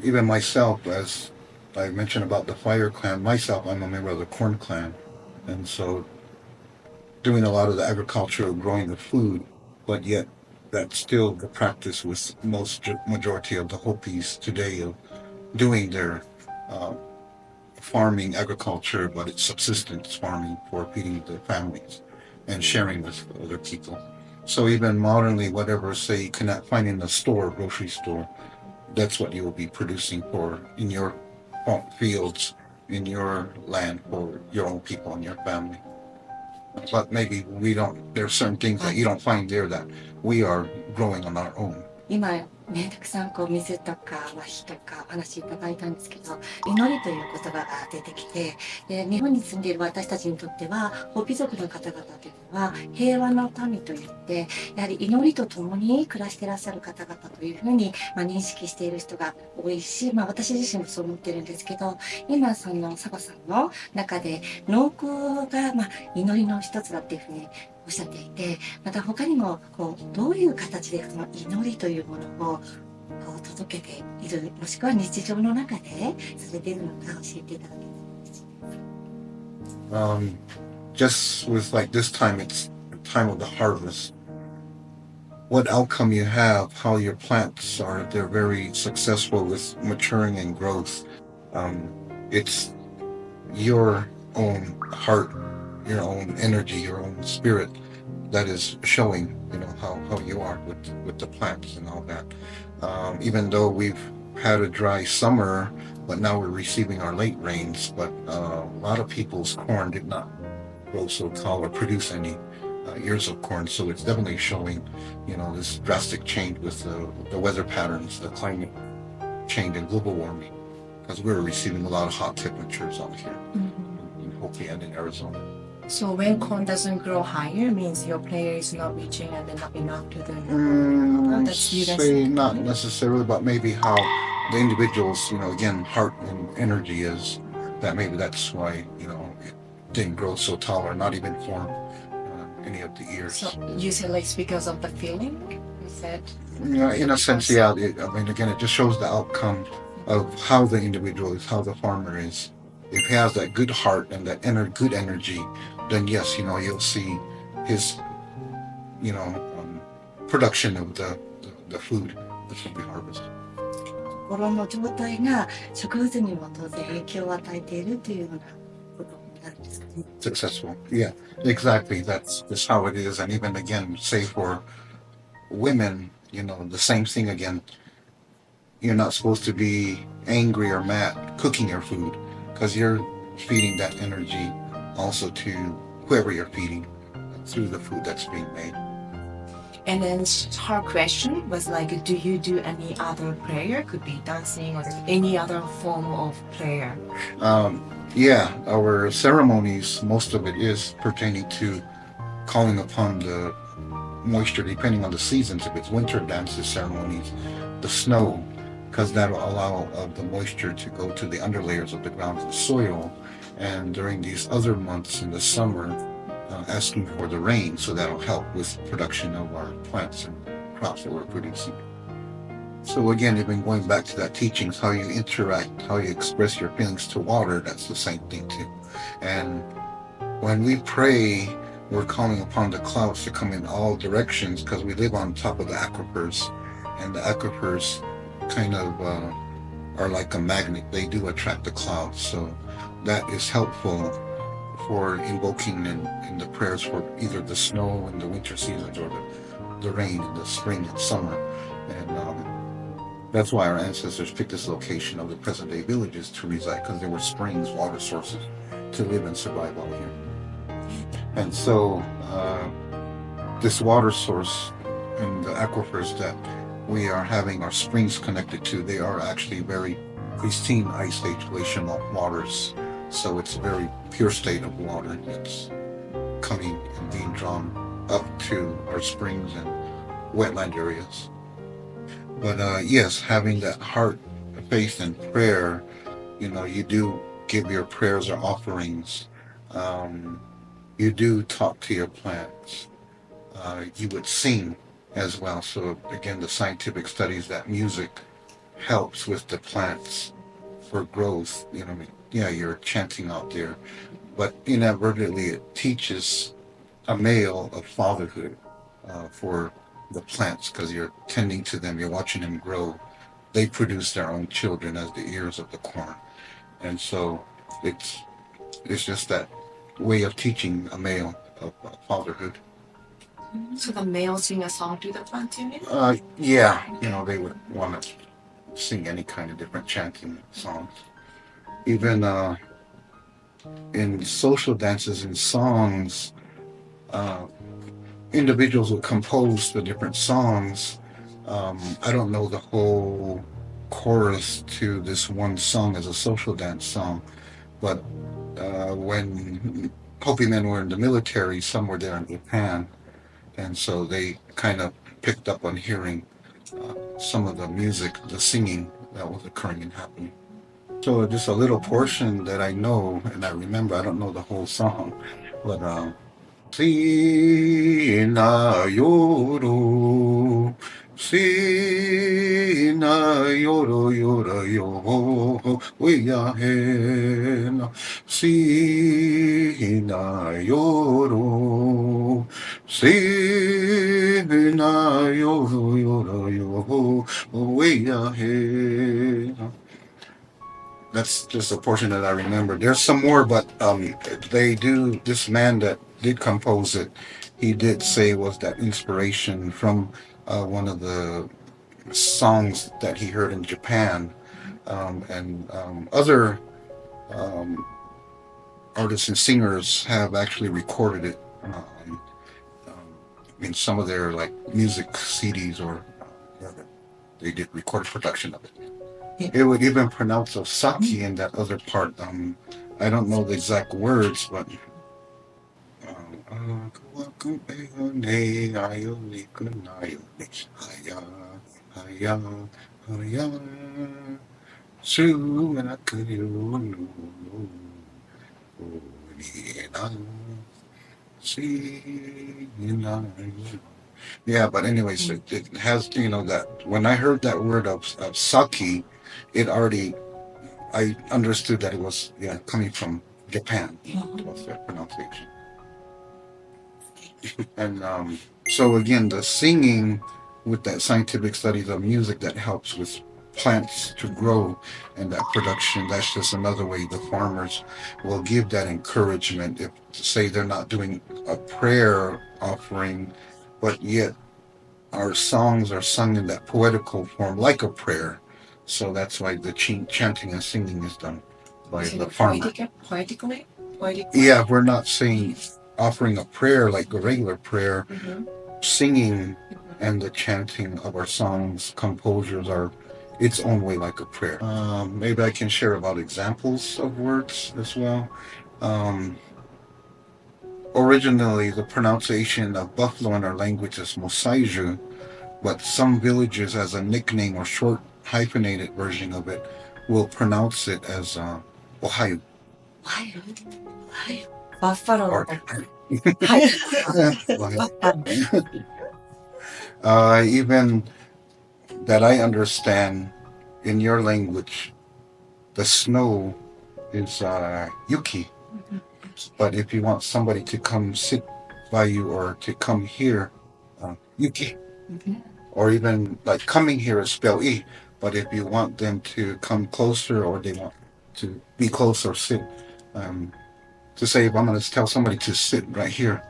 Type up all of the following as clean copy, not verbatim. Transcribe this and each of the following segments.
even myself, as I mentioned about the fire clan, myself, I'm a member of the corn clan. And so doing a lot of the agriculture of growing the food, but yet that's still the practice with majority of the Hopis today of doing their farming agriculture, but it's subsistence farming for feeding their families and sharing with other people. So even modernly, whatever, say, you cannot find in the store, grocery store, that's what you will be producing for in your fields, in your land, for your own people and your family. But maybe there are certain things that you don't find there that we are growing on our own. 今ね、たくさん水とか火とかお話いただいたんですけど、祈りという言葉が出てきて、で日本に住んでいる私たちにとっては、ホピ族の方々というのは平和の民といって、やはり祈りとともに暮らしていらっしゃる方々というふうに、認識している人が多いし、私自身もそう思ってるんですけど、今そのサバさんの中で農耕が祈りの一つだっていうふうにおっしゃっていて、また他にもどういう形でその祈りというものを届けている、もしくは日常の中でされているのか教えていただけますか。Just with like this time, it's the time of the harvest. What outcome you have, how your plants are, they're very successful with maturing and growth. It's your own heart, your own energy, your own spirit that is showing, how you are with the plants and all that. Even though we've had a dry summer, but now we're receiving our late rains, but a lot of people's corn did not grow so tall or produce any ears of corn. So it's definitely showing, this drastic change with the weather patterns, the climate change and global warming, because we're receiving a lot of hot temperatures out here in Hopi and in Arizona. So when corn doesn't grow higher, means your player is not reaching and then not enough to the... Say not necessarily, but maybe how the individual's, again, heart and energy is, that maybe that's why, it didn't grow so tall or not even form any of the ears. So you said it's because of the feeling? You said? In a sense, yeah. Again, it just shows the outcome of how the individual is, how the farmer is. If he has that good heart and that good energy, then yes, you'll see his, production of the food that should be harvested. 心の状態が植物にも当然影響を与えているというようなことになるんですかね。Successful, yeah, exactly. That's just how it is. And even again, say for women, the same thing again. You're not supposed to be angry or mad cooking your food, because you're feeding that energy also to whoever you're feeding through the food that's being made. And then her question was like, do you do any other prayer? Could be dancing or any other form of prayer. Yeah, our ceremonies, most of it is pertaining to calling upon the moisture, depending on the seasons. If it's winter dances, ceremonies, the snow, because that'll allow the moisture to go to the underlayers of the ground and soil. And during these other months in the summer, asking for the rain, so that'll help with production of our plants and crops that we're producing. So again, even going back to that teachings, how you interact, how you express your feelings to water, that's the same thing too. And when we pray, we're calling upon the clouds to come in all directions, because we live on top of the aquifers, and the aquifers kind of are like a magnet. They do attract the clouds, so that is helpful for invoking in the prayers for either the snow in the winter seasons or the rain in the spring and summer. And that's why our ancestors picked this location of the present day villages to reside, because there were springs, water sources to live and survive out here. And so this water source and the aquifers that we are having our springs connected to, they are actually very pristine ice age glacial waters. So it's a very pure state of water that's coming and being drawn up to our springs and wetland areas. But yes, having that heart, faith, and prayer, you do give your prayers or offerings. You do talk to your plants. You would sing as well. So again, the scientific studies that music helps with the plants for growth. Yeah, you're chanting out there, but inadvertently it teaches a male of fatherhood for the plants, because you're tending to them, you're watching them grow. They produce their own children as the ears of the corn, and so it's just that way of teaching a male of fatherhood. So the male sing a song to the plant, you mean? Yeah, they would want to sing any kind of different chanting songs. Even in social dances and songs, individuals would compose the different songs. I don't know the whole chorus to this one song as a social dance song, but when Hopi men were in the military, some were there in Japan, and so they kind of picked up on hearing some of the music, the singing that was occurring and happening. So just a little portion that I know and I remember. I don't know the whole song, but Sina yoro, Sina yoro yoro yo, Weya hena, Sina yoro, Sina yoro yoro yo, Weya hena. That's just a portion that I remember. There's some more, but this man that did compose it, he did say was that inspiration from one of the songs that he heard in Japan, and other artists and singers have actually recorded it in some of their music CDs, or they did record production of it. It would even pronounce of sake in that other part. I don't know the exact words, but yeah, but anyways, it has, that when I heard that word of sake, I understood that it was, coming from Japan. Was that pronunciation. And so again, the singing with that scientific studies of music that helps with plants to grow and that production, that's just another way the farmers will give that encouragement. If, say, they're not doing a prayer offering, but yet our songs are sung in that poetical form like a prayer. So that's why the chanting and singing is done by the farmer. Poetically? Yeah, we're not saying offering a prayer like a regular prayer. Singing and the chanting of our songs, composures are its own way like a prayer. Maybe I can share about examples of words as well. Originally, the pronunciation of buffalo in our language is Mosaiju, but some villages, as a nickname or short hyphenated version of it, will pronounce it as Ohayu. Buffalo. Even that I understand in your language, the snow is yuki. But if you want somebody to come sit by you or to come here, yuki. Or even like coming here is spelled e. But if you want them to come closer or they want to be close or sit, to say if I'm going to tell somebody to sit right here,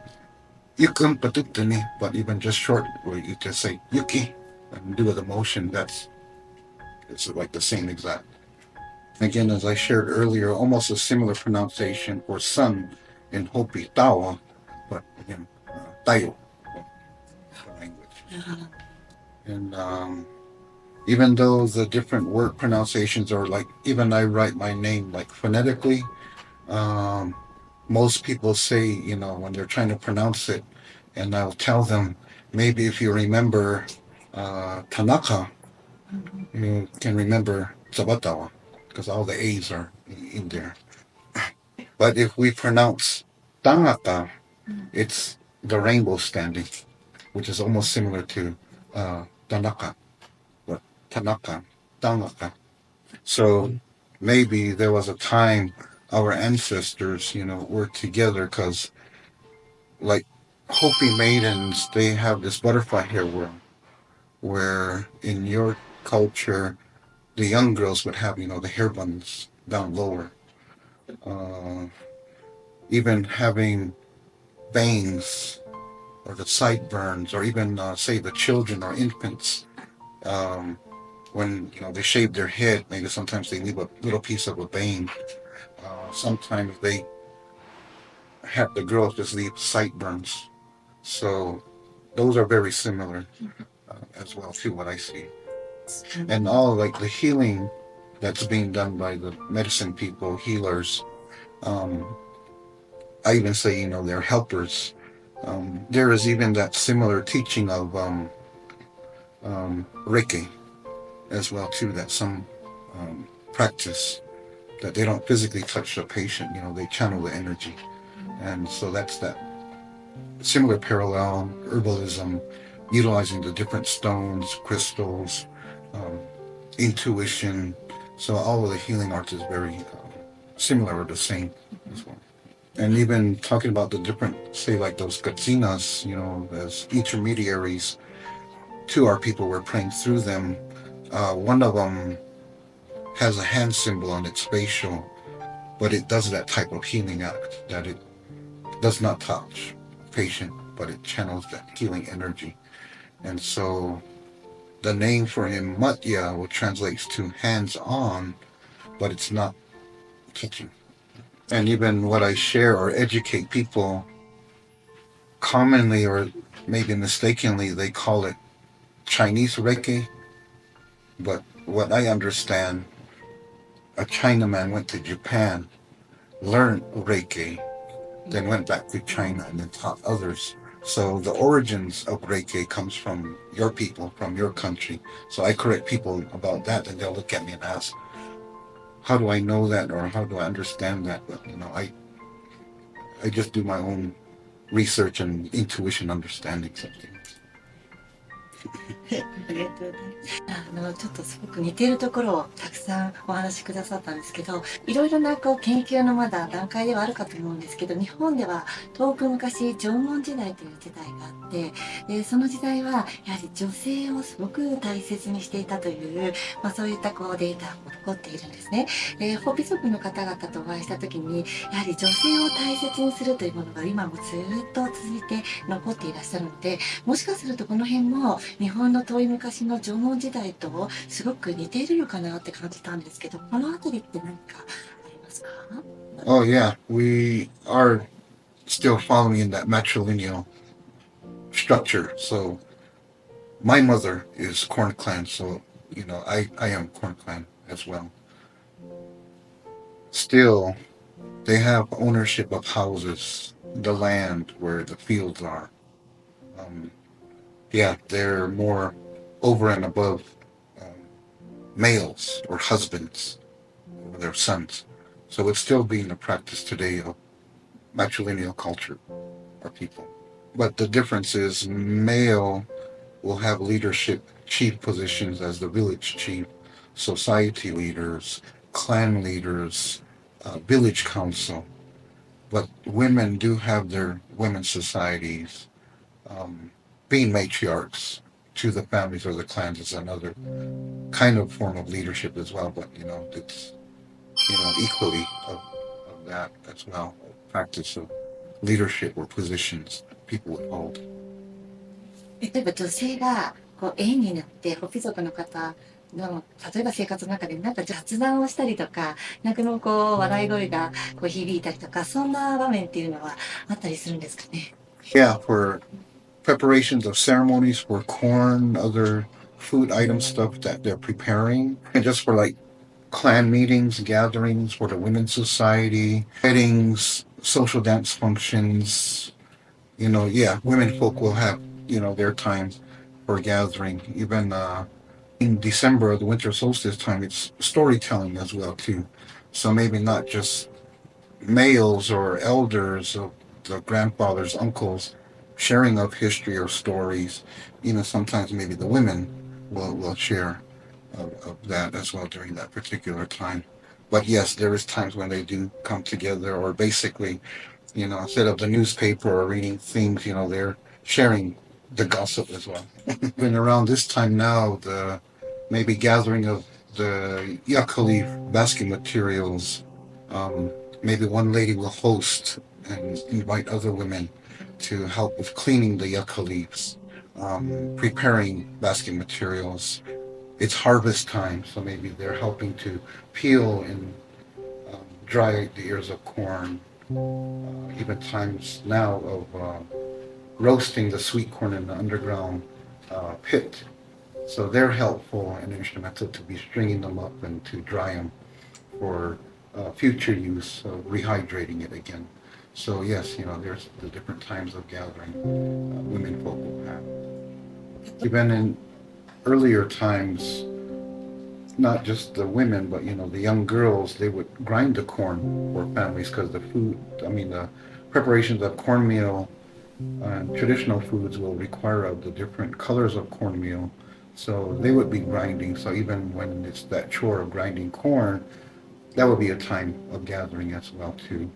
yukun patutani, but even just short, where you just say yuki and do the motion, it's like the same exact. Again, as I shared earlier, almost a similar pronunciation for sun in Hopi, Tawa, but again, Tayo, language. And even though the different word pronunciations are like, even I write my name like phonetically, most people say, when they're trying to pronounce it, and I'll tell them, maybe if you remember Tanaka, you can remember Zabatawa, because all the A's are in there. But if we pronounce Tangata, it's the rainbow standing, which is almost similar to Tanaka. But Tanaka, Dangaka. So maybe there was a time our ancestors, were together because, like Hopi maidens, they have this butterfly hair worm, where in your culture, the young girls would have, the hair buns down lower. Even having bangs or the sideburns, or even say the children or infants, when they shave their head, maybe sometimes they leave a little piece of a bang. Sometimes they have the girls just leave sideburns. So those are very similar as well to what I see. And all like the healing that's being done by the medicine people, healers, I even say, they're helpers. There is even that similar teaching of Reiki as well too, that some practice that they don't physically touch the patient, they channel the energy. And so that's that similar parallel, herbalism, utilizing the different stones, crystals, intuition. So all of the healing arts is very similar or the same as well. And even talking about the different, say like those katsinas, as intermediaries to our people, we're praying through them. One of them has a hand symbol on its facial, but it does that type of healing act that it does not touch patient, but it channels that healing energy. And so the name for him, Matya, will translates to hands on, but it's not touching. And even what I share or educate people, commonly or maybe mistakenly, they call it Chinese Reiki. But what I understand, a Chinaman went to Japan, learned Reiki, then went back to China and then taught others. So the origins of Reiki comes from your people, from your country. So I correct people about that, and they'll look at me and ask, how do I know that, or how do I understand that? But I just do my own research and intuition understanding something. ありがとうございます。ちょっとすごく似ているところをたくさんお話しくださったんですけど、いろいろな研究のまだ段階ではあるかと思うんですけど、日本では遠く昔縄文時代という時代があって、でその時代はやはり女性をすごく大切にしていたという、そういったデータも残っているんですね。ホピ族の方々とお会いした時に、やはり女性を大切にするというものが今もずっと続いて残っていらっしゃるので、もしかするとこの辺も日本の遠い昔の縄文時代とすごく似ているのかなって感じたんですけど、このあたりって何かありますか？ Oh yeah, we are still following in that matrilineal structure. So my mother is Corn Clan, so I am Corn Clan as well. Still, they have ownership of houses, the land where the fields are. Yeah, they're more over and above males or husbands over their sons. So it's still being a practice today of matrilineal culture or people. But the difference is male will have leadership chief positions as the village chief, society leaders, clan leaders, village council. But women do have their women's societies. Being matriarchs to the families or the clans is another kind of form of leadership as well, but it's equally of that as well, practice of leadership or positions people would hold. 例えば女性が縁になってホピ族の方の例えば生活の中でなんか雑談をしたりとか、なんかの笑い声が響いたりとか、そんな場面っていうのはあったりするんですかね。Yeah, for preparations of ceremonies for corn, other food item stuff that they're preparing, and just for like clan meetings, gatherings for the women's society, weddings, social dance functions. Women folk will have, their times for gathering. Even in December, the winter solstice time, it's storytelling as well too. So maybe not just males or elders, or the grandfathers, uncles, sharing of history or stories. Sometimes maybe the women will share of that as well during that particular time. But yes, there is times when they do come together, or basically, instead of the newspaper or reading themes, they're sharing the gossip as well. And around this time now, the maybe gathering of the yucca leaf basket materials, maybe one lady will host and invite other women to help with cleaning the yucca leaves, preparing basket materials. It's harvest time, so maybe they're helping to peel and dry the ears of corn. Even times now of roasting the sweet corn in the underground pit. So they're helpful and instrumental to be stringing them up and to dry them for future use, rehydrating it again. So yes, there's the different times of gathering women folk will have. Even in earlier times, not just the women, but the young girls, they would grind the corn for families because the preparations of cornmeal and traditional foods will require of the different colors of cornmeal. So they would be grinding. So even when it's that chore of grinding corn, that would be a time of gathering as well too.